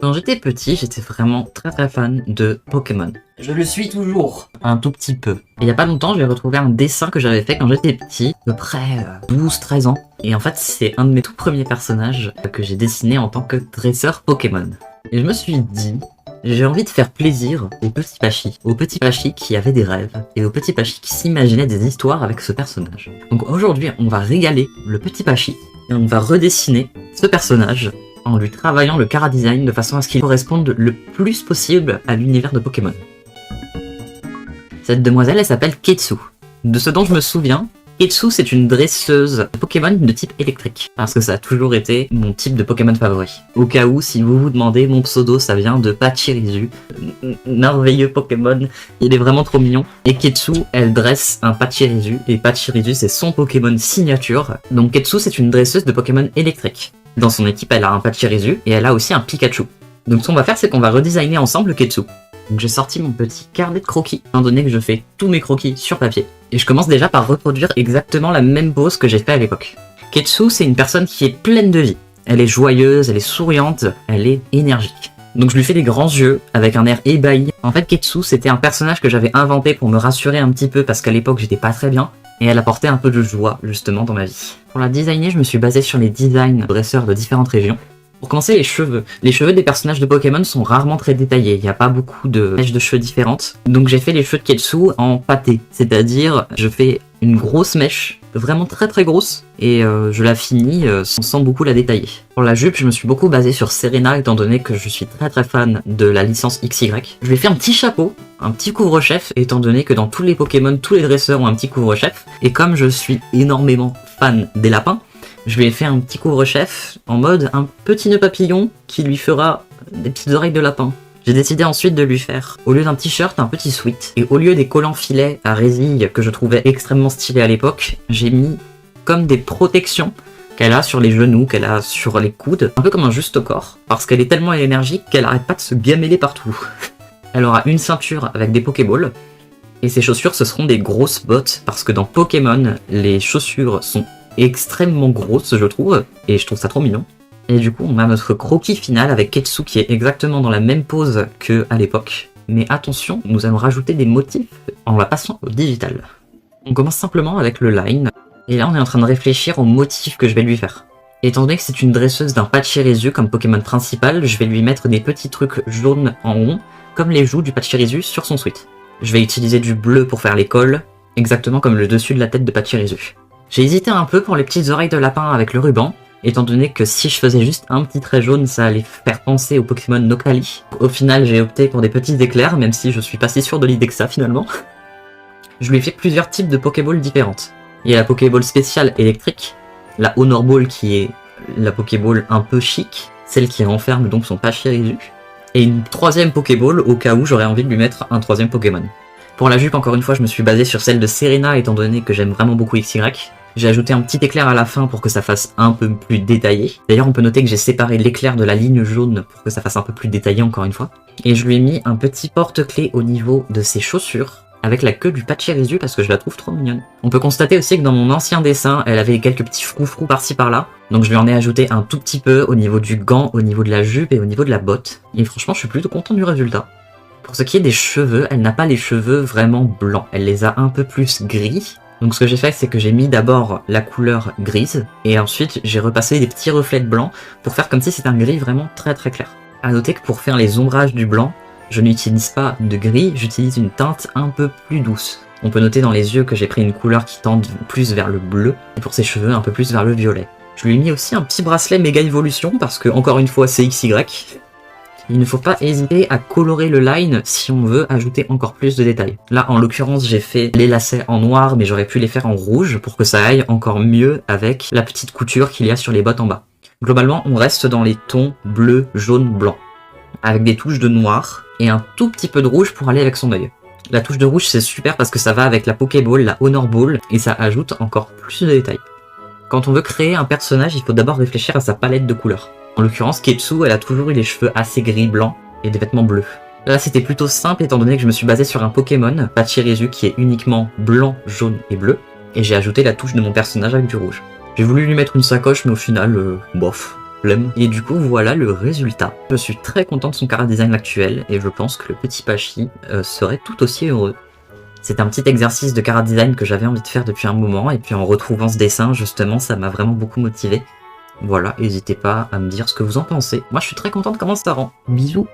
Quand j'étais petit, j'étais vraiment très fan de Pokémon. Je le suis toujours, un tout petit peu. Et il y a pas longtemps, j'ai retrouvé un dessin que j'avais fait quand j'étais petit, à peu près 12-13 ans. Et en fait, c'est un de mes tout premiers personnages que j'ai dessiné en tant que dresseur Pokémon. Et je me suis dit, j'ai envie de faire plaisir aux petits Pachis qui avaient des rêves, et aux petits Pachis qui s'imaginaient des histoires avec ce personnage. Donc aujourd'hui, on va régaler le petit Pachi, et on va redessiner ce personnage en lui travaillant le chara-design de façon à ce qu'il corresponde le plus possible à l'univers de Pokémon. Cette demoiselle, elle s'appelle Ketsu. De ce dont je me souviens, Ketsu, c'est une dresseuse Pokémon de type électrique, parce que ça a toujours été mon type de Pokémon favori. Au cas où, si vous vous demandez, mon pseudo, ça vient de Pachirisu, merveilleux Pokémon, il est vraiment trop mignon. Et Ketsu, elle dresse un Pachirisu, et Pachirisu, c'est son Pokémon signature. Donc Ketsu, c'est une dresseuse de Pokémon électrique. Dans son équipe, elle a un Pachirisu, et elle a aussi un Pikachu. Donc ce qu'on va faire, c'est qu'on va redesigner ensemble Ketsu. Donc j'ai sorti mon petit carnet de croquis, étant donné que je fais tous mes croquis sur papier. Et je commence déjà par reproduire exactement la même pose que j'ai fait à l'époque. Ketsu, c'est une personne qui est pleine de vie. Elle est joyeuse, elle est souriante, elle est énergique. Donc je lui fais des grands yeux, avec un air ébahi. En fait, Ketsu, c'était un personnage que j'avais inventé pour me rassurer un petit peu, parce qu'à l'époque, j'étais pas très bien. Et elle apportait un peu de joie, justement, dans ma vie. Pour la designer, je me suis basé sur les designs de dresseurs de différentes régions. Pour commencer, les cheveux. Les cheveux des personnages de Pokémon sont rarement très détaillés, il n'y a pas beaucoup de mèches de cheveux différentes. Donc j'ai fait les cheveux de Ketsu en pâté, c'est-à-dire je fais une grosse mèche, vraiment très grosse, et je la finis sans beaucoup la détailler. Pour la jupe, je me suis beaucoup basé sur Serena, étant donné que je suis très fan de la licence XY. Je lui ai fait un petit chapeau, un petit couvre-chef, étant donné que dans tous les Pokémon, tous les dresseurs ont un petit couvre-chef, et comme je suis énormément fan des lapins, je lui ai fait un petit couvre-chef en mode un petit nœud papillon qui lui fera des petites oreilles de lapin. J'ai décidé ensuite de lui faire, au lieu d'un t-shirt, un petit sweat. Et au lieu des collants filets à résille que je trouvais extrêmement stylés à l'époque, j'ai mis comme des protections qu'elle a sur les genoux, qu'elle a sur les coudes, un peu comme un juste au corps, parce qu'elle est tellement énergique qu'elle arrête pas de se gameler partout. Elle aura une ceinture avec des Pokéballs, et ses chaussures ce seront des grosses bottes, parce que dans Pokémon, les chaussures sont extrêmement grosse, je trouve, et je trouve ça trop mignon. Et du coup, on a notre croquis final avec Ketsu qui est exactement dans la même pose que à l'époque. Mais attention, nous allons rajouter des motifs en la passant au digital. On commence simplement avec le line, et là on est en train de réfléchir aux motifs que je vais lui faire. Étant donné que c'est une dresseuse d'un Pachirisu comme Pokémon principal, je vais lui mettre des petits trucs jaunes en rond, comme les joues du Pachirisu sur son sweat. Je vais utiliser du bleu pour faire les cols, exactement comme le dessus de la tête de Pachirisu. J'ai hésité un peu pour les petites oreilles de lapin avec le ruban, étant donné que si je faisais juste un petit trait jaune, ça allait faire penser au Pokémon Noctali. Au final, j'ai opté pour des petits éclairs, même si je suis pas si sûr de l'idée que ça finalement. Je lui ai fait plusieurs types de Pokéballs différentes. Il y a la Pokéball spéciale électrique, la Honor Ball qui est la Pokéball un peu chic, celle qui renferme donc son Pachirisu, et une troisième Pokéball au cas où j'aurais envie de lui mettre un troisième Pokémon. Pour la jupe, encore une fois, je me suis basé sur celle de Serena, étant donné que j'aime vraiment beaucoup XY. J'ai ajouté un petit éclair à la fin pour que ça fasse un peu plus détaillé. D'ailleurs, on peut noter que j'ai séparé l'éclair de la ligne jaune pour que ça fasse un peu plus détaillé encore une fois. Et je lui ai mis un petit porte-clés au niveau de ses chaussures, avec la queue du Pachirisu parce que je la trouve trop mignonne. On peut constater aussi que dans mon ancien dessin, elle avait quelques petits froufrous par-ci par-là. Donc je lui en ai ajouté un tout petit peu au niveau du gant, au niveau de la jupe et au niveau de la botte. Et franchement, je suis plutôt content du résultat. Pour ce qui est des cheveux, elle n'a pas les cheveux vraiment blancs. Elle les a un peu plus gris. Donc ce que j'ai fait, c'est que j'ai mis d'abord la couleur grise, et ensuite j'ai repassé des petits reflets de blanc pour faire comme si c'était un gris vraiment très clair. A noter que pour faire les ombrages du blanc, je n'utilise pas de gris, j'utilise une teinte un peu plus douce. On peut noter dans les yeux que j'ai pris une couleur qui tend plus vers le bleu, et pour ses cheveux un peu plus vers le violet. Je lui ai mis aussi un petit bracelet méga évolution, parce que encore une fois c'est XY. Il ne faut pas hésiter à colorer le line si on veut ajouter encore plus de détails. Là, en l'occurrence, j'ai fait les lacets en noir, mais j'aurais pu les faire en rouge pour que ça aille encore mieux avec la petite couture qu'il y a sur les bottes en bas. Globalement, on reste dans les tons bleu, jaune, blanc, avec des touches de noir et un tout petit peu de rouge pour aller avec son œil. La touche de rouge, c'est super parce que ça va avec la Pokéball, la Honor Ball, et ça ajoute encore plus de détails. Quand on veut créer un personnage, il faut d'abord réfléchir à sa palette de couleurs. En l'occurrence, Ketsu, elle a toujours eu les cheveux assez gris-blancs et des vêtements bleus. Là, c'était plutôt simple étant donné que je me suis basé sur un Pokémon, Pachirisu, qui est uniquement blanc, jaune et bleu, et j'ai ajouté la touche de mon personnage avec du rouge. J'ai voulu lui mettre une sacoche, mais au final, bof. flemme. Et du coup, voilà le résultat. Je suis très content de son chara design actuel et je pense que le petit Pachi serait tout aussi heureux. C'est un petit exercice de chara design que j'avais envie de faire depuis un moment et puis en retrouvant ce dessin, justement, ça m'a vraiment beaucoup motivé. Voilà, n'hésitez pas à me dire ce que vous en pensez. Moi, je suis très content de comment ça rend. Bisous!